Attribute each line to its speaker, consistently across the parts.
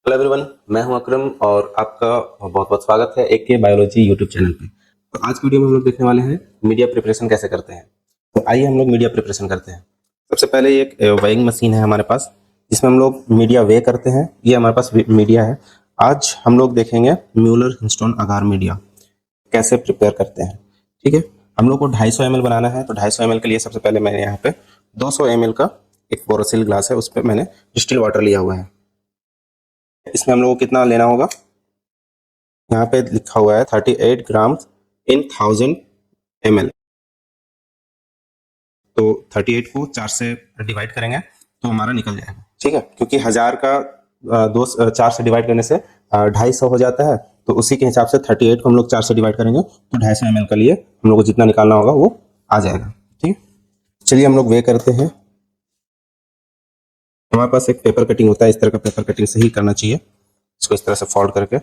Speaker 1: Hello everyone, मैं हूं अकरम और आपका बहुत बहुत स्वागत है एक के बायोलॉजी यूट्यूब चैनल पे। तो आज की वीडियो में हम लोग देखने वाले हैं मीडिया प्रिपरेशन कैसे करते हैं। तो आइए हम लोग मीडिया प्रिपरेशन करते हैं। सबसे पहले एक वेइंग मशीन है हमारे पास, जिसमें हम लोग मीडिया वे करते हैं। ये हमारे पास मीडिया है। आज हम लोग देखेंगे म्यूलर हिंस्टन अगार मीडिया कैसे प्रिपेयर करते हैं। ठीक है, हम लोग को 250 ml बनाना है। तो 250 ml के लिए सबसे पहले मैंने यहाँ पे 200 ml का एक बोरोसिल ग्लास है, उस पर मैंने डिस्टिल वाटर लिया हुआ है। इसमें हम लोग को कितना लेना होगा, यहाँ पे लिखा हुआ है 38 ग्राम इन 1000 ml। तो 38 को 4 से डिवाइड करेंगे तो हमारा निकल जाएगा। ठीक है, क्योंकि 1000 का 4 से डिवाइड करने से 250 हो जाता है। तो उसी के हिसाब से 38 को हम लोग 4 से डिवाइड करेंगे तो 250 ml के लिए हम लोग को जितना निकालना होगा वो आ जाएगा। ठीक है, चलिए हम लोग वे करते हैं। हमारे पास एक पेपर कटिंग होता है, इस तरह का पेपर कटिंग से ही करना चाहिए। इसको इस तरह से फोल्ड करके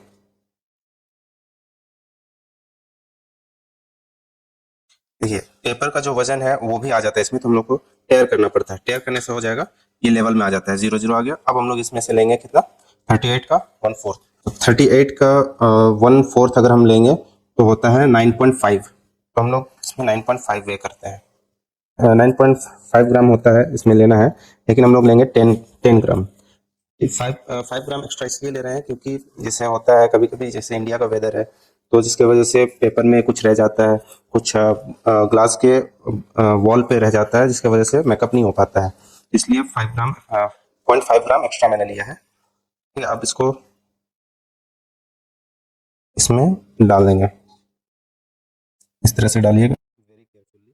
Speaker 1: देखिए, पेपर का जो वजन है वो भी आ जाता है इसमें, तो हम लोग को टेयर करना पड़ता है। टेयर करने से हो जाएगा, ये लेवल में आ जाता है, 0 0 आ गया। अब हम लोग इसमें से लेंगे कितना, 38 का 1/4। तो 38 का 1/4 अगर हम लेंगे तो होता है 9.5। तो हम लोग इसमें 9.5 वे करते हैं। 9.5 ग्राम होता है, इसमें लेना है, लेकिन हम लोग लेंगे 10 ग्राम। 5 ग्राम एक्स्ट्रा इसलिए ले रहे हैं क्योंकि जैसे होता है कभी कभी, जैसे इंडिया का वेदर है तो जिसके वजह से पेपर में कुछ रह जाता है, कुछ ग्लास के वॉल पे रह जाता है, जिसकी वजह से मेकअप नहीं हो पाता है। इसलिए 0.5 ग्राम एक्स्ट्रा मैंने लिया है। ठीक है, अब इसको इसमें डाल देंगे, इस तरह से डालिएगा वेरी केयरफुली।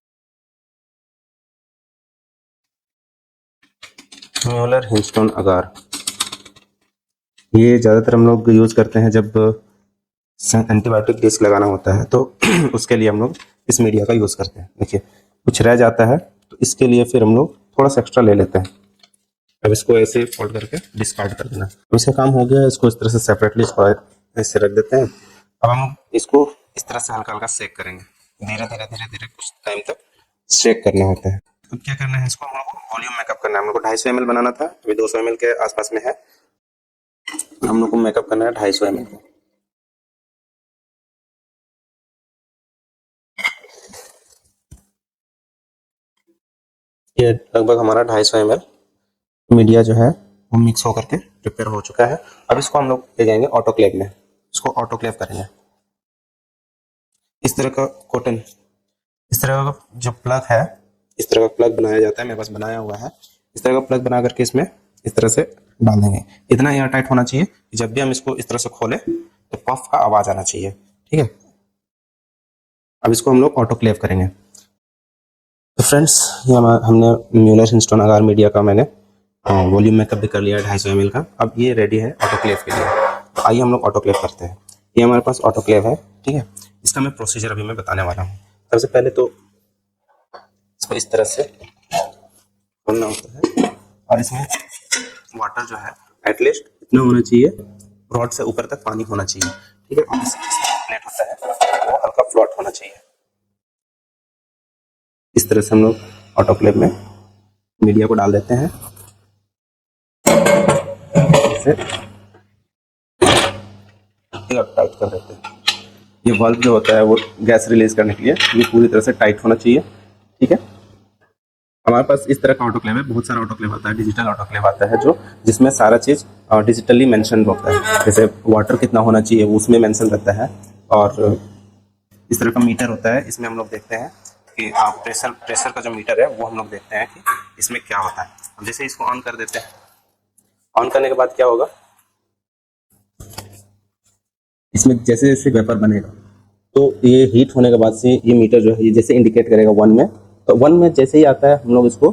Speaker 1: म्यूलर हिंस्टन अगार, ये ज़्यादातर हम लोग यूज़ करते हैं जब एंटीबायोटिक डिस्क लगाना होता है, तो उसके लिए हम लोग इस मीडिया का यूज़ करते हैं। देखिए, कुछ रह जाता है तो इसके लिए फिर हम लोग थोड़ा सा एक्स्ट्रा ले लेते हैं। अब इसको ऐसे फोल्ड करके डिस्कार्ड कर देना। अब इसका काम हो गया, इसको इस तरह से सेपरेटली इसको ऐसे रख देते हैं। अब हम इसको इस तरह से हल्का हल्का सेक करेंगे, धीरे धीरे धीरे धीरे कुछ टाइम तक सेक करना होता है। अब क्या करना है, इसको हम लोग को वॉल्यूम मेकअप करना है। हम लोग को 250 ml बनाना था, अभी 200 ml के आसपास में है। हम लोग को मेकअप करना है 250 ml का। ये लगभग हमारा 250 ml मीडिया जो है वो मिक्स होकर के प्रिपेयर हो चुका है। अब इसको हम लोग ले जाएंगे ऑटोक्लेव में, इसको ऑटोक्लेव करेंगे। इस तरह का कॉटन, इस तरह का जो प्लग है, इस तरह का प्लग बनाया जाता है, मेरे पास बनाया हुआ है। इस तरह का प्लग बना करके इसमें इस तरह से डाल देंगे। इतना एयर टाइट होना चाहिए कि जब भी हम इसको इस तरह से खोलें तो पफ का आवाज आना चाहिए। ठीक है, अब इसको हम लोग ऑटोक्लेव करेंगे। तो फ्रेंड्स, ये हमने म्यूलर हिंस्टन अगार मीडिया का मैंने वॉल्यूम मेकअप भी कर लिया है 250 ml का। अब ये रेडी है ऑटोक्लेव के लिए। तो आइए हम लोग ऑटोक्लेव करते हैं। ये हमारे पास ऑटोक्लेव है। ठीक है, इसका मैं प्रोसीजर अभी मैं बताने वाला हूँ। सबसे पहले तो इसको इस तरह से खोलना होता है और इसमें वाटर जो है एटलीस्ट इतना होना चाहिए, रॉड से ऊपर तक पानी होना चाहिए। ठीक है, और इसमें प्लेट होता है वो हल्का फ्लॉट होना चाहिए। इस तरह से हम लोग ऑटोक्लेव में मीडिया को डाल देते हैं, इसे टाइट कर देते हैं। ये वाल्व जो होता है वो गैस रिलीज करने के लिए ये पूरी तरह से टाइट होना चाहिए। ठीक है, हमारे पास इस तरह का ऑटोक्लेव है, बहुत सारा ऑटोक्लेव आता है, डिजिटल ऑटोक्लेव आता है जो जिसमें सारा चीज़ डिजिटली मेंशन होता है। जैसे वाटर कितना होना चाहिए वो उसमें मेंशन रहता है, और इस तरह का मीटर होता है, इसमें हम लोग देखते हैं कि प्रेशर प्रेशर का जो मीटर है वो हम लोग देखते हैं कि इसमें क्या होता है। अब जैसे इसको ऑन कर देते हैं, ऑन करने के बाद क्या होगा, इसमें जैसे जैसे वेपर बनेगा तो ये हीट होने के बाद से ये मीटर जो है ये जैसे इंडिकेट करेगा 1 में। तो 1 में जैसे ही आता है हम लोग इसको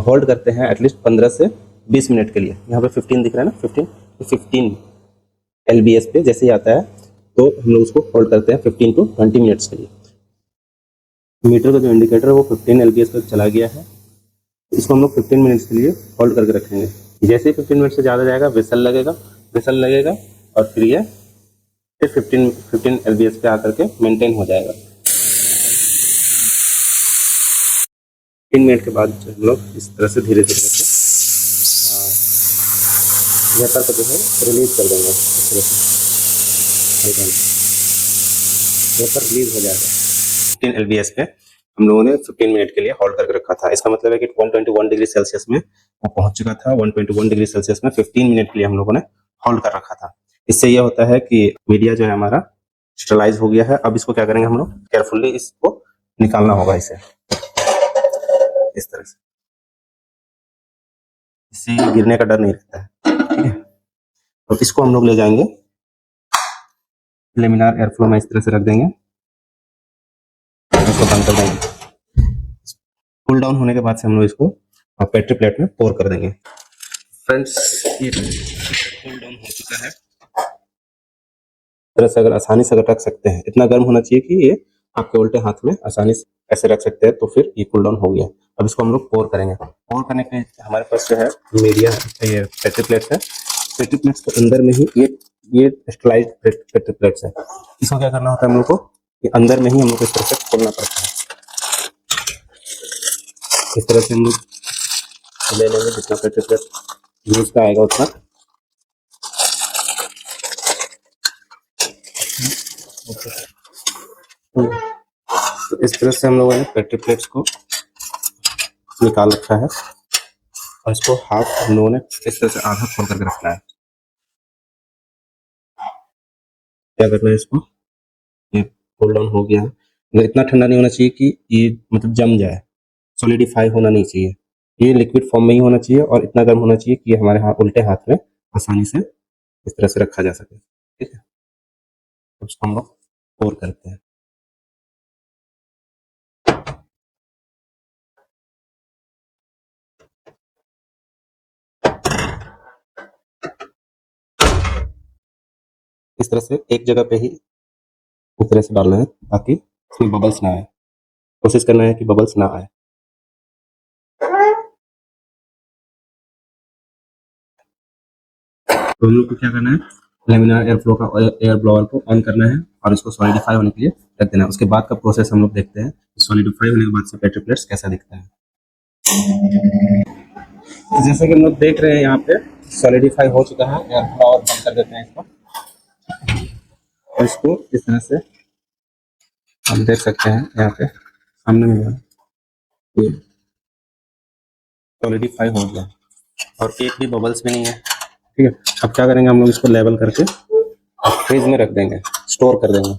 Speaker 1: होल्ड करते हैं एटलीस्ट 15 से 20 मिनट के लिए। यहाँ पे 15 दिख रहा है ना, 15 LBS पे जैसे ही आता है तो हम लोग उसको होल्ड करते हैं 15 to 20 मिनट्स के लिए। मीटर का जो इंडिकेटर है वो 15 LBS पर चला गया है। इसको हम लोग 15 मिनट्स के लिए होल्ड करके रखेंगे। जैसे ही 15 मिनट से ज़्यादा जाएगा विसल लगेगा और फिर ये फिर 15 LBS पे आकर के मेंटेन हो जाएगा। 3 मिनट के बाद हम लोग इस तरह से धीरे धीरे करके वेपर को जो है रिलीज कर देंगे इस तरह से, वेपर रिलीज हो जाएगा। 15 LBS पे हम लोगों ने 15 मिनट के लिए होल्ड करके रखा था। इसका मतलब है कि 121 डिग्री सेल्सियस में वो पहुंच चुका था। 121 डिग्री सेल्सियस में 15 मिनट के लिए हम लोगों ने होल्ड कर रखा था। इससे ये होता है कि मीडिया जो है हमारा स्टरलाइज हो गया है। अब इसको क्या करेंगे हम लोग, केयरफुली इसको निकालना होगा इसे इस तरह से, इससे गिरने का डर नहीं रहता है। ठीक है, तो इसको हम लोग ले जाएंगे लेमिनार एयरफ्लो में, इस तरह से रख देंगे, इसको बंद कर देंगे। कूल डाउन होने के बाद से हम लोग इसको पेट्री प्लेट में पोर कर देंगे। फ्रेंड्स, ये कूल डाउन हो चुका है। तरह से अगर आसानी से अगर रख सकते हैं, इतना गर्म होना चाहिए कि ये आपके उल्टे हाथ में आसानी से ऐसे रख सकते हैं, तो फिर ये कूल डाउन हो गया। अब इसको हम लोग पोर करेंगे। पोर करने के हमारे पास जो है मीडिया, ये पेट्री प्लेट्स है। पेट्री प्लेट्स के अंदर में ही ये स्टरलाइज्ड पेट्री प्लेट्स है। इसको क्या करना होता है हम लोग को, कि अंदर में ही हम लोग को इस तरह से खोलना पड़ता है। इस तरह से हम लोग ले लेंगे, जितना पेट्री प्लेट यूज का आएगा उतना। तो इस तरह से हम लोगों ने पेट्री प्लेट्स को निकाल रखा है और इसको हाफ हम लोगों ने इस तरह से आधा खोल करके रखना है। क्या करना है इसको, ये कूल डाउन हो गया है, मतलब इतना ठंडा नहीं होना चाहिए कि ये मतलब जम जाए, सॉलिडिफाई होना नहीं चाहिए। ये लिक्विड फॉर्म में ही होना चाहिए और इतना गर्म होना चाहिए कि ये हमारे हाथ उल्टे हाथ में आसानी से इस तरह से रखा जा सके। ठीक है, उसको हम लोग पोर करते हैं। इस तरह से एक जगह पे ही इस तरह से डालना है ताकि इसमें बबल्स ना आए। कोशिश करना है कि बबल्स ना आए। तो हम लोग को क्या करना है, लेमिनार एयर फ्लो का एयर ब्लोअर को ऑन करना है और इसको सॉलिडिफाई होने के लिए रख देना है। उसके बाद का प्रोसेस हम लोग देखते हैं, सॉलिडिफाई होने के बाद से पेट्री प्लेट्स कैसा दिखता है। तो जैसे कि हम लोग देख रहे हैं यहाँ पे सॉलिडिफाई हो चुका है। एयर ब्लोअर बंद कर देते हैं इसको और इसको इस तरह से हम देख सकते हैं यहाँ पे सामने में ये सॉलिडिफाई हो गया और एक भी बबल्स भी नहीं है। ठीक है, अब क्या करेंगे हम लोग, इसको लेवल करके फ्रिज में रख देंगे, स्टोर कर देंगे।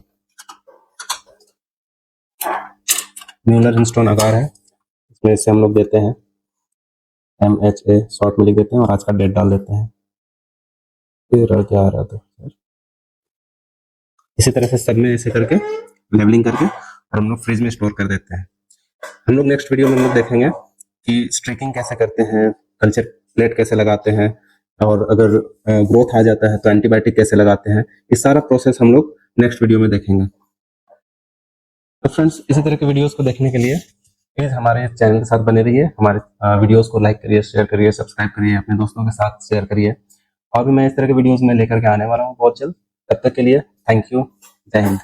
Speaker 1: म्यूलर हिंस्टोन आकार है, इसमें से हम लोग देते हैं MHA शॉर्ट में लिख देते हैं और आज का डेट डाल देते हैं 13/11/2000। इसी तरह से सब में ऐसे करके लेवलिंग करके और हम लोग फ्रिज में स्टोर कर देते हैं। हम लोग नेक्स्ट वीडियो में हम लोग देखेंगे कि स्ट्रिकिंग कैसे करते हैं, कल्चर प्लेट कैसे लगाते हैं और अगर ग्रोथ आ जाता है तो एंटीबायोटिक कैसे लगाते हैं। इस सारा प्रोसेस हम लोग नेक्स्ट वीडियो में देखेंगे। तो फ्रेंड्स, इसी तरह के वीडियोस को देखने के लिए प्लीज हमारे चैनल के साथ बने रहिए। हमारे वीडियोस को लाइक करिए, शेयर करिए, सब्सक्राइब करिए, अपने दोस्तों के साथ शेयर करिए। और भी मैं इस तरह के वीडियोस में लेकर के आने वाला हूँ बहुत जल्द। तब तक के लिए थैंक यू, जय हिंद।